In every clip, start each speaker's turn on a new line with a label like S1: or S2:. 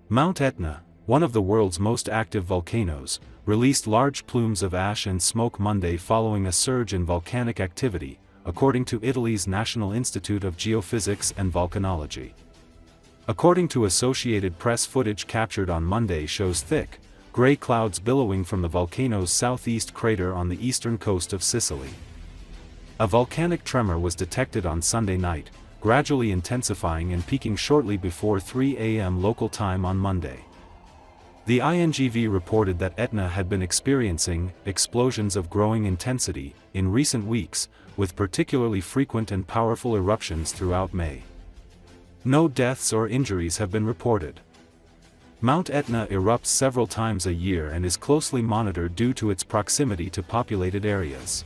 S1: Mount Etna, one of the world's most active volcanoes, released large plumes of ash and smoke Monday following a surge in volcanic activity, according to Italy's National Institute of Geophysics and Volcanology. According to Associated Press, footage captured on Monday shows thick, gray clouds billowing from the volcano's southeast crater on the eastern coast of Sicily. A volcanic tremor was detected on Sunday night, gradually intensifying and peaking shortly before 3 a.m. local time on Monday. The INGV reported that Etna had been experiencing explosions of growing intensity in recent weeks, with particularly frequent and powerful eruptions throughout May. No deaths or injuries have been reported. Mount Etna erupts several times a year and is closely monitored due to its proximity to populated areas.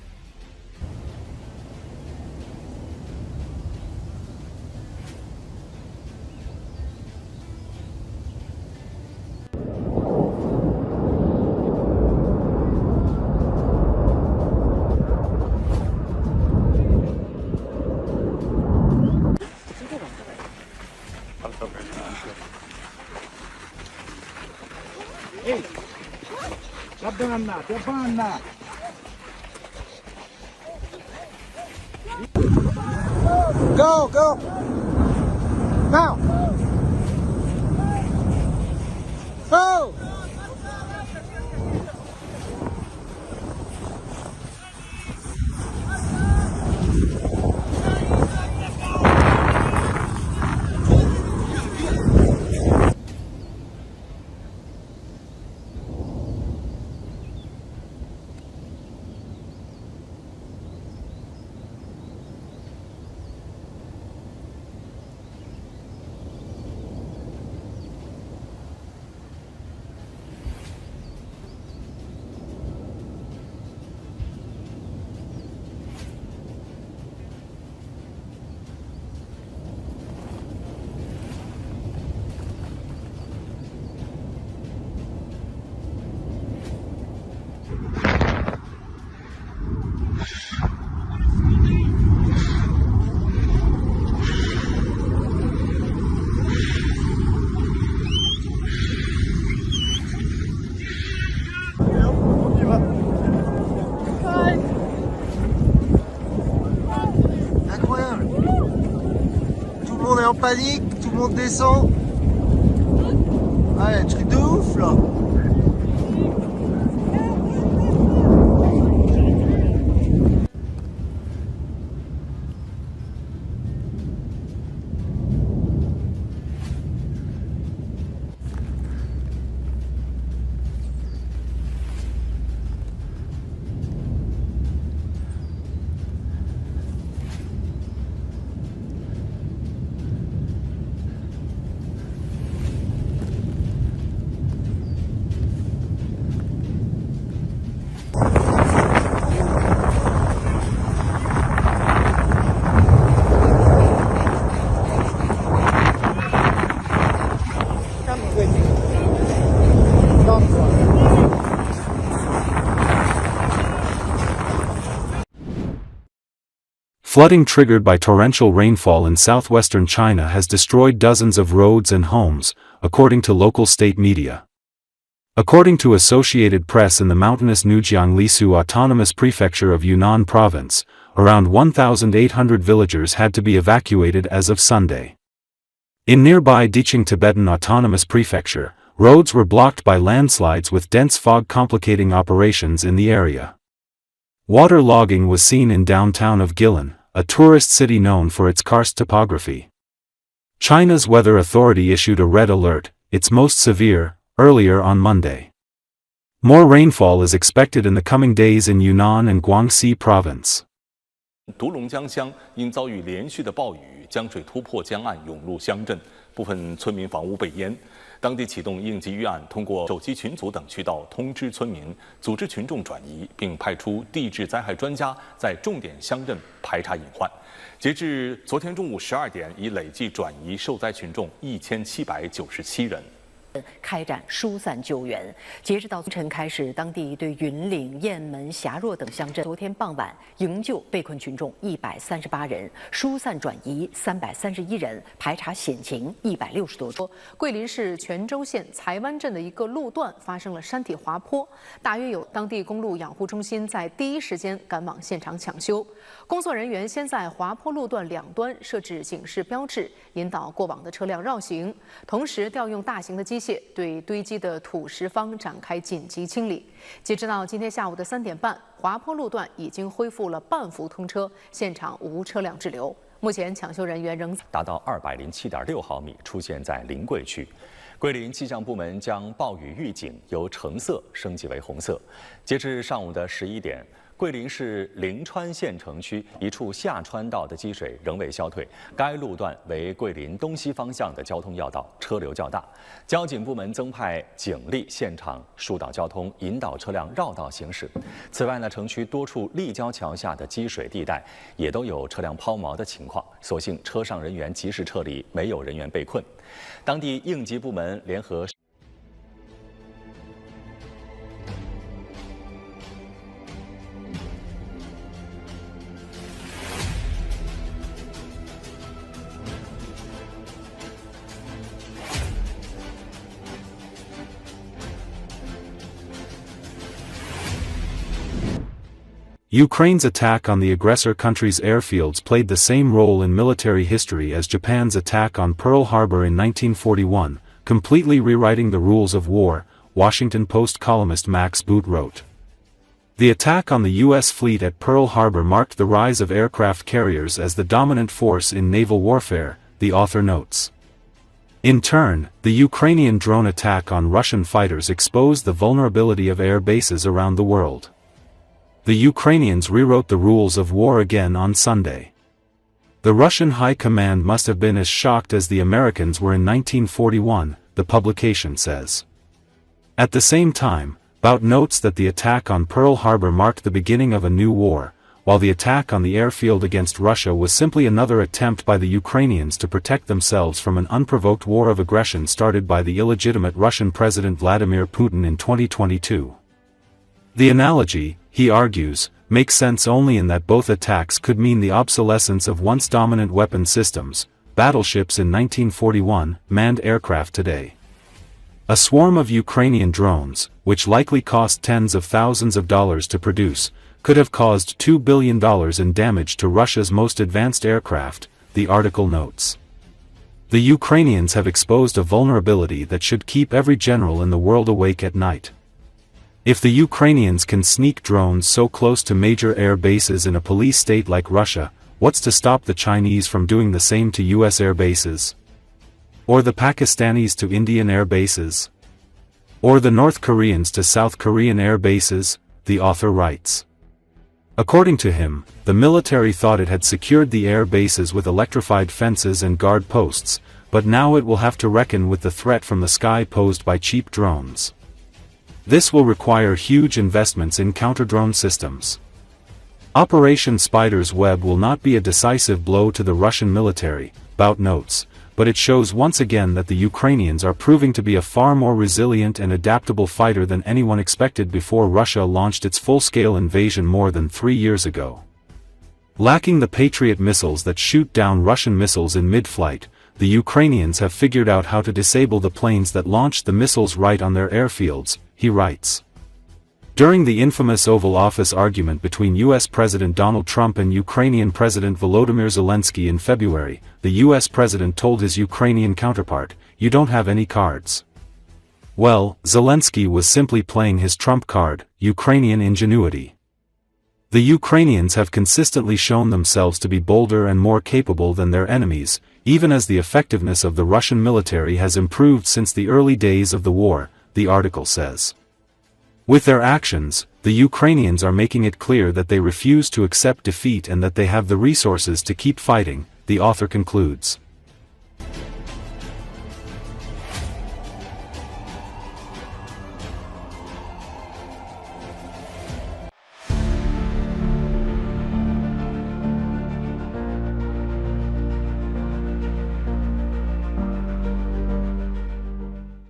S2: Hey, go! Now! Go! Incroyable. Tout le monde est en panique, tout le monde descend. Ouais, truc de ouf là.
S1: Flooding triggered by torrential rainfall in southwestern China has destroyed dozens of roads and homes, according to local state media. According to Associated Press, in the mountainous Nujiang-Lisu Autonomous Prefecture of Yunnan Province, around 1,800 villagers had to be evacuated as of Sunday. In nearby Diqing Tibetan Autonomous Prefecture, roads were blocked by landslides with dense fog complicating operations in the area. Water logging was seen in downtown of Guilin, a tourist city known for its karst topography. China's weather authority issued a red alert, its most severe, earlier on Monday. More rainfall is expected in the coming days in Yunnan and Guangxi Province.
S3: 独龙江乡因遭遇连续的暴雨，江水突破江岸涌入乡镇，部分村民房屋被淹。当地启动应急预案，通过手机群组等渠道通知村民，组织群众转移，并派出地质灾害专家在重点乡镇排查隐患。截至昨天中午12点，已累计转移受灾群众1797人。
S4: 开展疏散救援。截止到凌晨开始，当地对云岭、雁门、霞若等乡镇，昨天傍晚营救被困群众138人，疏散转移331人，排查险情160多处。桂林市泉州县才湾镇的一个路段发生了山体滑坡，大约有当地公路养护中心在第一时间赶往现场抢修。工作人员先在滑坡路段两端设置警示标志，引导过往的车辆绕行，同时调用大型的机械对堆积的土石方展开紧急清理。截止到今天下午的3点半，滑坡路段已经恢复了半幅通车，现场无车辆滞留。目前抢修人员仍
S5: 达到207.6毫米，出现在临桂区。桂林气象部门将暴雨预警由橙色升级为红色。截至上午的11点。桂林市灵川县城区一处下川道的积水仍未消退，该路段为桂林东西方向的交通要道，车流较大。交警部门增派警力现场疏导交通，引导车辆绕道行驶。此外呢，城区多处立交桥下的积水地带也都有车辆抛锚的情况，所幸车上人员及时撤离，没有人员被困。当地应急部门联合。
S1: Ukraine's attack on the aggressor country's airfields played the same role in military history as Japan's attack on Pearl Harbor in 1941, completely rewriting the rules of war, Washington Post columnist Max Boot wrote. The attack on the U.S. fleet at Pearl Harbor marked the rise of aircraft carriers as the dominant force in naval warfare, the author notes. In turn, the Ukrainian drone attack on Russian fighters exposed the vulnerability of air bases around the world. The Ukrainians rewrote the rules of war again on Sunday. The Russian High Command must have been as shocked as the Americans were in 1941, the publication says. At the same time, Bout notes that the attack on Pearl Harbor marked the beginning of a new war, while the attack on the airfield against Russia was simply another attempt by the Ukrainians to protect themselves from an unprovoked war of aggression started by the illegitimate Russian President Vladimir Putin in 2022. The analogy, he argues, makes sense only in that both attacks could mean the obsolescence of once dominant weapon systems, battleships in 1941, manned aircraft today. A swarm of Ukrainian drones, which likely cost tens of thousands of dollars to produce, could have caused $2 billion in damage to Russia's most advanced aircraft, the article notes. The Ukrainians have exposed a vulnerability that should keep every general in the world awake at night. If the Ukrainians can sneak drones so close to major air bases in a police state like Russia, what's to stop the Chinese from doing the same to US air bases? Or the Pakistanis to Indian air bases? Or the North Koreans to South Korean air bases, the author writes. According to him, the military thought it had secured the air bases with electrified fences and guard posts, but now it will have to reckon with the threat from the sky posed by cheap drones. This will require huge investments in counter-drone systems. Operation Spider's Web will not be a decisive blow to the Russian military, Bout notes, but it shows once again that the Ukrainians are proving to be a far more resilient and adaptable fighter than anyone expected before Russia launched its full-scale invasion more than 3 years ago. Lacking the Patriot missiles that shoot down Russian missiles in mid-flight, the Ukrainians have figured out how to disable the planes that launched the missiles right on their airfields, he writes. During the infamous Oval Office argument between U.S. President Donald Trump and Ukrainian President Volodymyr Zelenski in February, the U.S. President told his Ukrainian counterpart, "You don't have any cards." Well, Zelensky was simply playing his trump card, Ukrainian ingenuity. The Ukrainians have consistently shown themselves to be bolder and more capable than their enemies, even as the effectiveness of the Russian military has improved since the early days of the war, the article says. With their actions, the Ukrainians are making it clear that they refuse to accept defeat and that they have the resources to keep fighting, the author concludes.